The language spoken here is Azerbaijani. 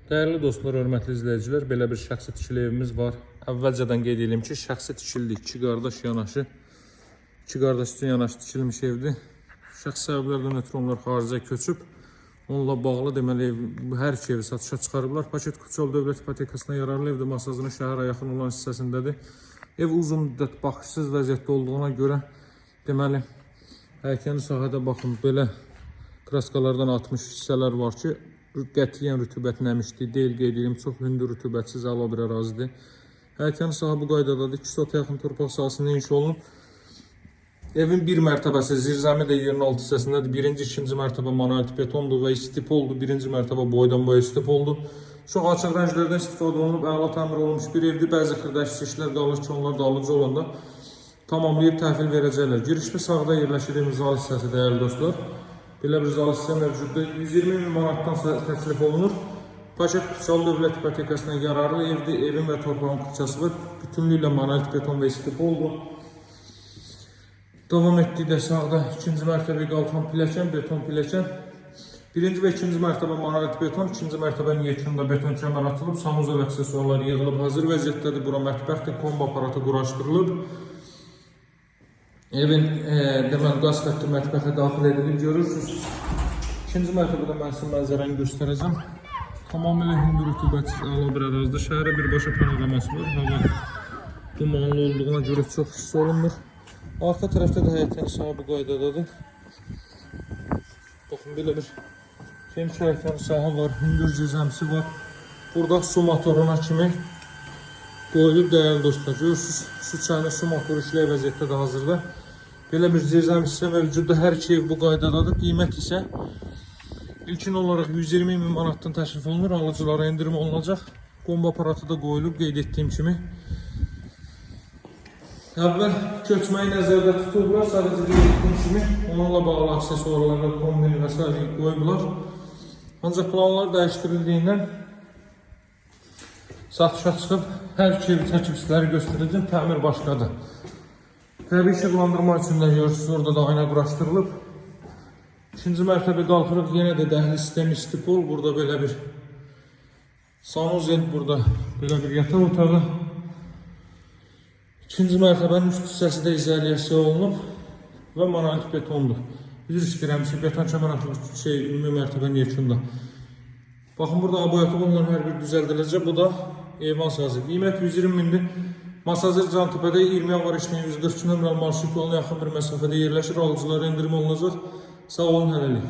Değerli dostlar, hörmətli izləyicilər, belə bir şəxsi tikili evimiz var. Əvvəlcədən qeyd edeyim ki, şəxsi tikililik, iki qardaş üçün yanaşı tikilmiş evdir. Şəxsi səbəblərdən ötürü onlar xaricə köçüb, onunla bağlı deməli hər iki evi satışa çıxarıblar. Paket Kutsal Dövlət İpotekasına yararlı evdir, Masazının şəhərə yaxın olan hissəsindədir. Ev uzun müddət baxışsız vəziyyətdə olduğuna görə deməli hərəkəndi sahədə baxın, belə kraskalardan atmış hissələr var ki, qətiyyən rütubət nəmişdi deyil, qeyd edeyim, çox hündür rütubətsiz əla bir ərazidir. Hərəkəndi sahə bu qaydadadır. 2 sota yaxın torpaq sahəsində inşa olunub. Evin bir mərtəbəsi zirzəmi də yerin alt hissəsindədir. Birinci, ikinci mərtəbə monolit betondur və istipoldur. Birinci mərtəbə boydan boya istipoldur. Çox açıq rənglərdən istifadə olunub, əla təmir olunmuş bir evdir. Bəzi xırdaşlı işlər qalır ki, onlar da alıcı olanda tamamlayıb təhvil verəcəklər. Girişdə sağda yerləşdirdiğimiz zal hissəsi değerli dostlar. Belə bir zal hissə mövcuddur. 120 min manatdan təklif olunur. Paket Kutsal Dövlət İpotekasına yararlı evdir. Evin və torpağın kıçası var. Bütünlüklə monolit beton və istipoldur. Davam etdikdə sağda ikinci mərtəbə qalxan pilləkən, beton pilləkən. Birinci və ikinci mərtəbə monolit beton, ikinci mərtəbənin yekununda beton kəmər atılıb, sanuza və aksesuarlar yığılıb, hazır vəziyyətdədir. Bura mətbəxdir, kombo aparatı quraşdırılıb. Evin deməli qaz xətti mətbəxə daxil edilib, görürsünüz. İkinci mərtəbədə mən sizə mənzərəni göstərəcəm. Tamamilə hündür rütubətsiz əla bir ərazidə şəhərə birbaşa panoraması var. Hava dumanlı olduğuna görə çox hiss olunmur. Arxa tərəfdə də həyətən sahə bu qaydadadır. Baxın, belə bir geniş həyətən sahə var, hündür cizəmsi var. Burada su motoruna kimi qoyulub değerli dostlar. Görürsünüz, su çayını, su motoru işləyə vəziyyətdə də hazırda. Belə bir zirzəm hissə mövcuddur. Hər iki ev bu qaydadadır. Qiymət isə ilkin olaraq 120 min manatdan təklif olunur. Alıcılara endirim olunacaq. Kombo aparatı da qoyulub, qeyd etdiyim kimi. Əvvəl köçməyi nəzərdə tutublar. Sadəcə qeyd etdiyim kimi onunla bağlı aksesuarlarla kombin və s. qoyublar. Ancaq planlar dəyişdirildiyindən satışa çıxıb hər iki evi çəkib sizlərə göstərəcəm. Təmir başqadır. Təbii işıqlandırma üçün də görürsünüz, orada da ayna quraşdırılıb. İkinci mərtəbə qalxırıq, yenə də dəhliz sistemi istipol. Burada belə bir sanuzel, burada belə bir yataq otağı. İkinci mərtəbənin üst hissəsi də izolyasiya olunub və monolit betondur. Üzr istəyirəm ki, beton kəmər atılıb ümumi mərtəbənin yekunda. Baxın, burada aboyatı bunların hər bir düzəldiləcək. Bu da eyvan sazı. Qiymət 120 mindir. Masazır Cantepe'de 20 yanvar işləyən 142 nömrəli marşrut yoluna yaxın bir məsafədə yerləşir. Alıcılara endirim olunacaq. Sağ olun, hələlik.